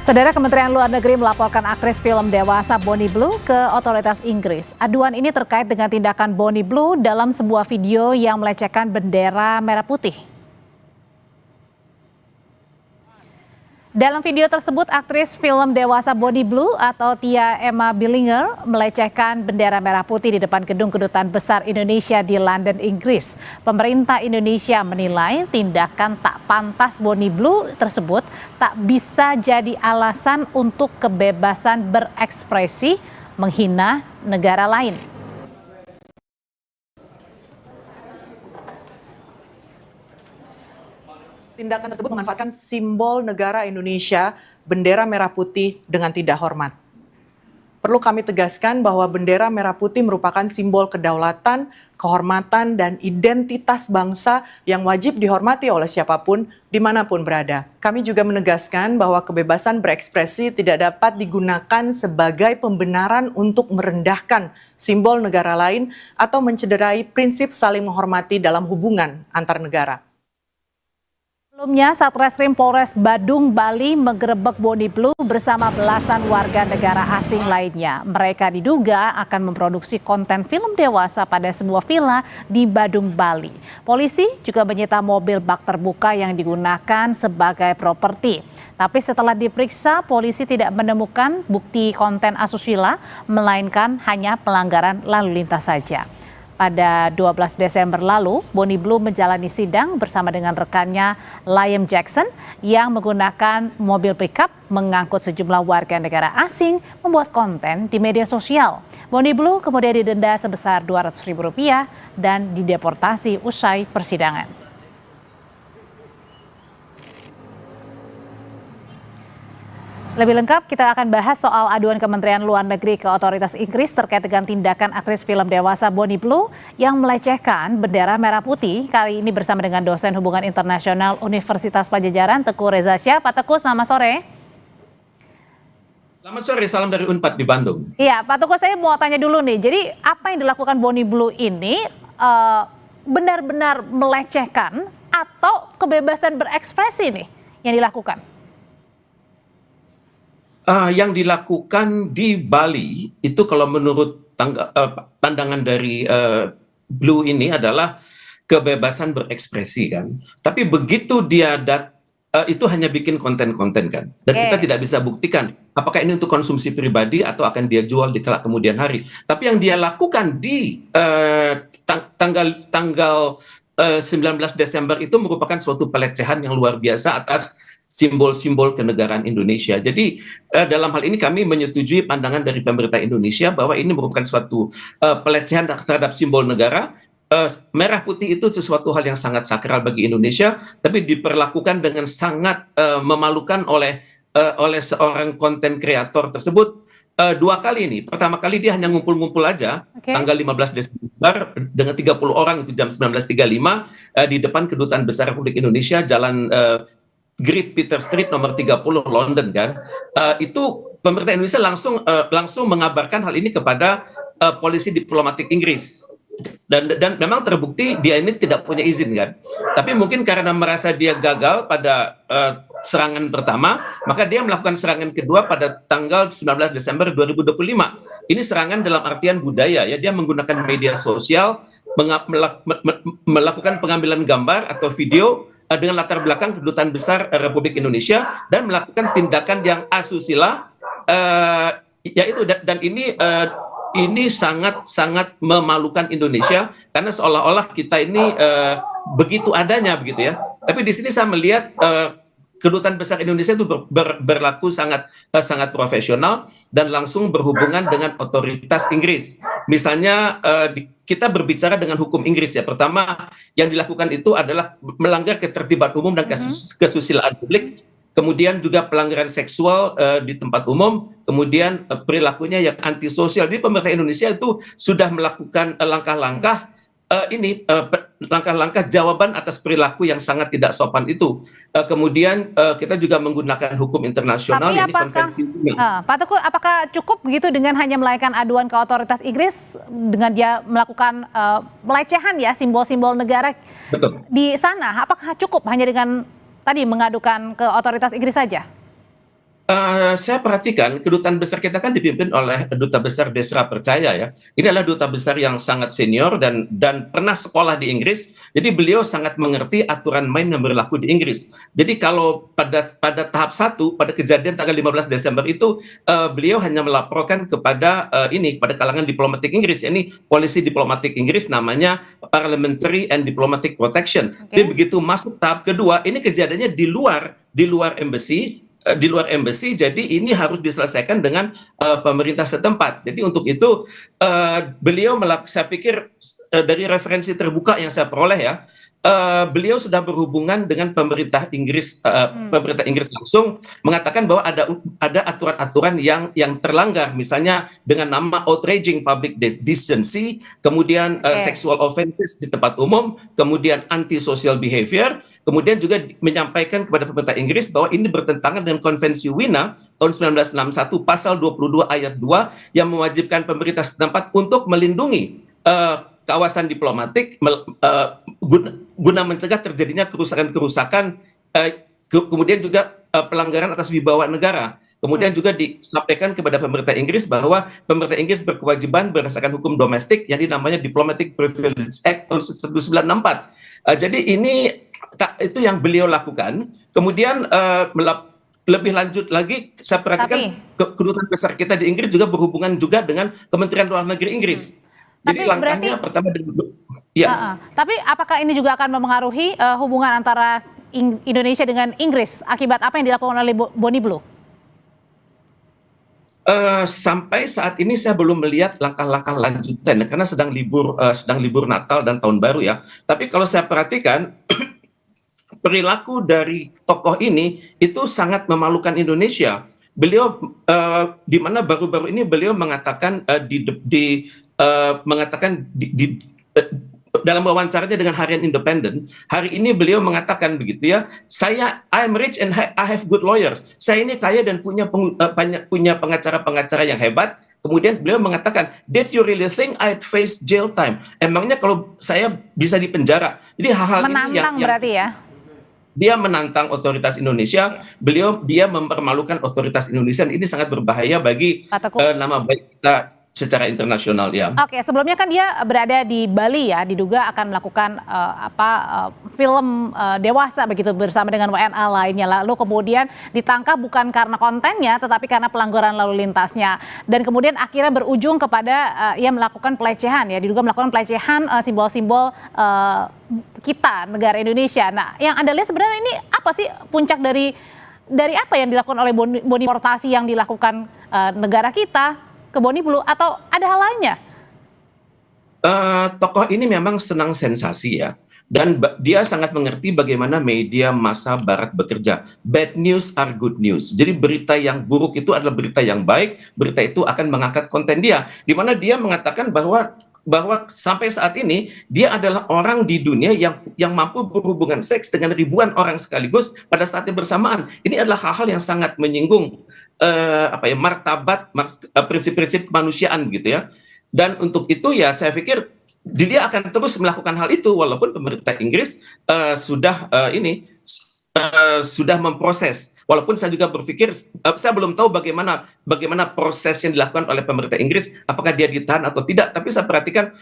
Saudara, Kementerian Luar Negeri melaporkan aktris film dewasa Bonnie Blue ke otoritas Inggris. Aduan ini terkait dengan tindakan Bonnie Blue dalam sebuah video yang melecehkan bendera merah putih. Dalam video tersebut, aktris film dewasa Bonnie Blue atau Tia Emma Billinger melecehkan bendera merah putih di depan gedung Kedutaan Besar Indonesia di London, Inggris. Pemerintah Indonesia menilai tindakan tak pantas Bonnie Blue tersebut tak bisa jadi alasan untuk kebebasan berekspresi menghina negara lain. Tindakan tersebut memanfaatkan simbol negara Indonesia, bendera merah putih dengan tidak hormat. Perlu kami tegaskan bahwa bendera merah putih merupakan simbol kedaulatan, kehormatan, dan identitas bangsa yang wajib dihormati oleh siapapun, dimanapun berada. Kami juga menegaskan bahwa kebebasan berekspresi tidak dapat digunakan sebagai pembenaran untuk merendahkan simbol negara lain atau mencederai prinsip saling menghormati dalam hubungan antar negara. Sebelumnya, Satreskrim Polres Badung, Bali menggerebek Bonnie Blue bersama belasan warga negara asing lainnya. Mereka diduga akan memproduksi konten film dewasa pada sebuah villa di Badung, Bali. Polisi juga menyita mobil bak terbuka yang digunakan sebagai properti. Tapi setelah diperiksa, polisi tidak menemukan bukti konten asusila, melainkan hanya pelanggaran lalu lintas saja. Pada 12 Desember lalu, Bonnie Blue menjalani sidang bersama dengan rekannya Liam Jackson yang menggunakan mobil pickup mengangkut sejumlah warga negara asing membuat konten di media sosial. Bonnie Blue kemudian didenda sebesar Rp200.000 dan dideportasi usai persidangan. Lebih lengkap kita akan bahas soal aduan Kementerian Luar Negeri ke otoritas Inggris terkait dengan tindakan aktris film dewasa Bonnie Blue yang melecehkan bendera merah putih. Kali ini bersama dengan dosen hubungan internasional Universitas Padjadjaran, Teguh Reza Shah. Pak Teguh, selamat sore. Selamat sore, salam dari Unpad di Bandung. Iya, Pak Teguh, saya mau tanya dulu nih. Jadi apa yang dilakukan Bonnie Blue ini benar-benar melecehkan atau kebebasan berekspresi nih yang dilakukan? Yang dilakukan di Bali itu kalau menurut pandangan dari Blue ini adalah kebebasan berekspresi kan. Tapi begitu dia itu hanya bikin konten-konten kan. Dan kita tidak bisa buktikan apakah ini untuk konsumsi pribadi atau akan dia jual di kelak kemudian hari. Tapi yang dia lakukan di tanggal 19 Desember itu merupakan suatu pelecehan yang luar biasa atas simbol-simbol kenegaraan Indonesia. Jadi dalam hal ini kami menyetujui pandangan dari pemerintah Indonesia bahwa ini merupakan suatu pelecehan terhadap simbol negara. Merah putih itu sesuatu hal yang sangat sakral bagi Indonesia, tapi diperlakukan dengan sangat memalukan oleh seorang konten kreator tersebut. Dua kali ini. Pertama kali dia hanya ngumpul-ngumpul aja, tanggal 15 Desember dengan 30 orang itu jam 19.35 di depan Kedutaan Besar Republik Indonesia, Jalan Great Peter Street nomor 30 London kan. Itu pemerintah Indonesia langsung mengabarkan hal ini kepada polisi diplomatik Inggris. Dan memang terbukti dia ini tidak punya izin kan. Tapi mungkin karena merasa dia gagal pada serangan pertama, maka dia melakukan serangan kedua pada tanggal 19 Desember 2025. Ini serangan dalam artian budaya ya, dia menggunakan media sosial melakukan pengambilan gambar atau video dengan latar belakang Kedutaan Besar Republik Indonesia dan melakukan tindakan yang asusila, yaitu dan ini sangat memalukan Indonesia karena seolah-olah kita ini begitu adanya begitu ya. Tapi di sini saya melihat Kedutaan Besar Indonesia itu berlaku sangat profesional dan langsung berhubungan dengan otoritas Inggris. Misalnya kita berbicara dengan hukum Inggris ya. Pertama yang dilakukan itu adalah melanggar ketertiban umum dan kesusilaan publik. Kemudian juga pelanggaran seksual di tempat umum, kemudian perilakunya yang antisosial. Jadi pemerintah Indonesia itu sudah melakukan langkah-langkah langkah-langkah jawaban atas perilaku yang sangat tidak sopan itu. Kemudian kita juga menggunakan hukum internasional. Tapi Pak Teguh, apakah cukup begitu dengan hanya melayangkan aduan ke otoritas Inggris dengan dia melakukan pelecehan ya simbol-simbol negara? Betul. Di sana? Apakah cukup hanya dengan tadi mengadukan ke otoritas Inggris saja? Saya perhatikan kedutaan besar kita kan dipimpin oleh Duta Besar Desra Percaya ya. Ini adalah duta besar yang sangat senior dan pernah sekolah di Inggris. Jadi beliau sangat mengerti aturan main yang berlaku di Inggris. Jadi kalau pada tahap 1 pada kejadian tanggal 15 Desember itu beliau hanya melaporkan kepada pada kalangan diplomatik Inggris. Ini polisi diplomatik Inggris namanya Parliamentary and Diplomatic Protection. Jadi begitu masuk tahap kedua, ini kejadiannya di luar embassy, jadi ini harus diselesaikan dengan pemerintah setempat. Jadi untuk itu saya pikir dari referensi terbuka yang saya peroleh ya, beliau sudah berhubungan dengan pemerintah Inggris langsung mengatakan bahwa ada aturan-aturan yang terlanggar, misalnya dengan nama outraging public decency, kemudian sexual offenses di tempat umum, kemudian anti-social behavior, kemudian juga menyampaikan kepada pemerintah Inggris bahwa ini bertentangan dengan Konvensi Wina tahun 1961 pasal 22 ayat 2 yang mewajibkan pemerintah setempat untuk melindungi kawasan diplomatik guna mencegah terjadinya kerusakan-kerusakan, kemudian juga pelanggaran atas wibawa negara. Kemudian juga disampaikan kepada pemerintah Inggris bahwa pemerintah Inggris berkewajiban berdasarkan hukum domestik yang namanya Diplomatic Privilege Act tahun 1964. Jadi itu yang beliau lakukan. Kemudian lebih lanjut lagi, saya perhatikan kedutaan besar kita di Inggris juga berhubungan juga dengan Kementerian Luar Negeri Inggris. Jadi langkahnya pertama tapi apakah ini juga akan memengaruhi hubungan antara Indonesia dengan Inggris akibat apa yang dilakukan oleh Bonnie Blue? Sampai saat ini saya belum melihat langkah-langkah lanjutan karena sedang libur Natal dan Tahun Baru ya. Tapi kalau saya perhatikan perilaku dari tokoh ini itu sangat memalukan Indonesia. Beliau di mana baru-baru ini beliau mengatakan dalam wawancaranya dengan Harian Independen, hari ini beliau mengatakan begitu ya, I'm rich and I have good lawyer. Saya ini kaya dan punya pengacara-pengacara yang hebat. Kemudian beliau mengatakan, did you really think I'd face jail time? Emangnya kalau saya bisa dipenjara? Jadi hal-hal ini yang berarti ya. Dia menantang otoritas Indonesia, dia mempermalukan otoritas Indonesia. Ini sangat berbahaya bagi nama baik kita secara internasional ya. Oke, sebelumnya kan dia berada di Bali ya, diduga akan melakukan film dewasa begitu bersama dengan WNA lainnya. Lalu kemudian ditangkap bukan karena kontennya, tetapi karena pelanggaran lalu lintasnya. Dan kemudian akhirnya berujung kepada ia melakukan pelecehan ya, diduga melakukan pelecehan simbol-simbol kita negara Indonesia. Nah, yang Anda lihat sebenarnya ini apa sih puncak dari apa yang dilakukan oleh Bonnie Portasi yang dilakukan negara kita ke Bonnie Blue atau ada hal lainnya? Tokoh ini memang senang sensasi ya, dan dia sangat mengerti bagaimana media massa barat bekerja. Bad news are good news. Jadi berita yang buruk itu adalah berita yang baik, berita itu akan mengangkat konten dia. Di mana dia mengatakan bahwa sampai saat ini dia adalah orang di dunia yang mampu berhubungan seks dengan ribuan orang sekaligus pada saat yang bersamaan. Ini adalah hal-hal yang sangat menyinggung martabat, prinsip-prinsip kemanusiaan gitu ya. Dan untuk itu ya saya pikir dia akan terus melakukan hal itu walaupun pemerintah Inggris sudah memproses. Walaupun saya juga berpikir, saya belum tahu bagaimana proses yang dilakukan oleh pemerintah Inggris, apakah dia ditahan atau tidak. Tapi saya perhatikan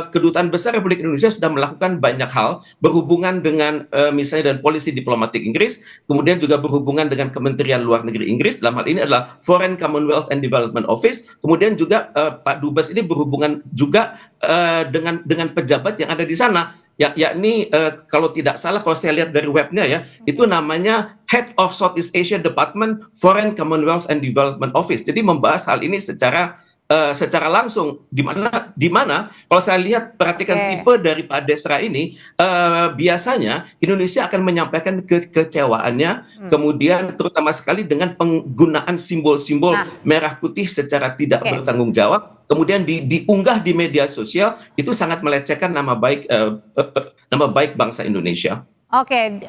Kedutaan Besar Republik Indonesia sudah melakukan banyak hal berhubungan dengan misalnya dengan polisi diplomatik Inggris, kemudian juga berhubungan dengan Kementerian Luar Negeri Inggris. Dalam hal ini adalah Foreign Commonwealth and Development Office. Kemudian juga Pak Dubes ini berhubungan juga dengan pejabat yang ada di sana. Yakni kalau tidak salah, kalau saya lihat dari webnya ya, itu namanya Head of Southeast Asia Department Foreign Commonwealth and Development Office. Jadi membahas hal ini secara langsung, di mana kalau saya lihat perhatikan tipe dari Pak Desra ini, biasanya Indonesia akan menyampaikan kekecewaannya, kemudian terutama sekali dengan penggunaan simbol-simbol merah putih secara tidak bertanggung jawab, kemudian diunggah di media sosial, itu sangat melecehkan nama baik bangsa Indonesia. Oke,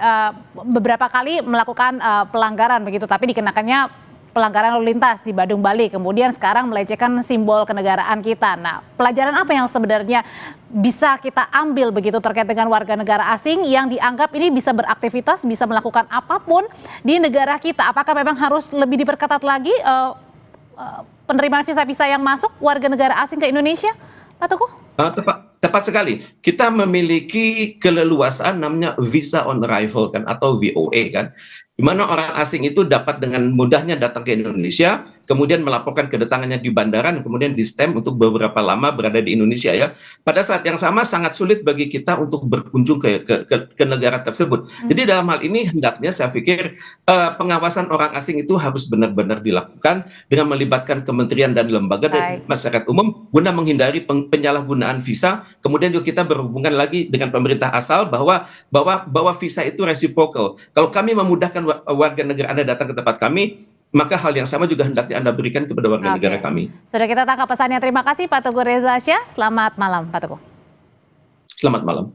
beberapa kali melakukan pelanggaran begitu, tapi dikenakannya pelanggaran lalu lintas di Badung, Bali, kemudian sekarang melecehkan simbol kenegaraan kita. Nah, pelajaran apa yang sebenarnya bisa kita ambil begitu terkait dengan warga negara asing yang dianggap ini bisa beraktivitas, bisa melakukan apapun di negara kita? Apakah memang harus lebih diperketat lagi penerimaan visa-visa yang masuk warga negara asing ke Indonesia, Pak Teguh? Tepat sekali. Kita memiliki keleluasaan namanya visa on arrival kan atau VOA kan, di mana orang asing itu dapat dengan mudahnya datang ke Indonesia, kemudian melaporkan kedatangannya di bandara, dan kemudian di stamp untuk beberapa lama berada di Indonesia ya. Pada saat yang sama sangat sulit bagi kita untuk berkunjung ke negara tersebut. Jadi dalam hal ini hendaknya saya pikir pengawasan orang asing itu harus benar-benar dilakukan dengan melibatkan kementerian dan lembaga dan masyarakat umum guna menghindari penyalahgunaan visa. Kemudian juga kita berhubungan lagi dengan pemerintah asal bahwa visa itu reciprocal. Kalau kami memudahkan warga negara Anda datang ke tempat kami, maka hal yang sama juga hendaknya Anda berikan kepada warga negara kami. Sudah kita tangkap pesannya. Terima kasih Pak Teguh Reza Syah. Selamat malam Pak Teguh. Selamat malam.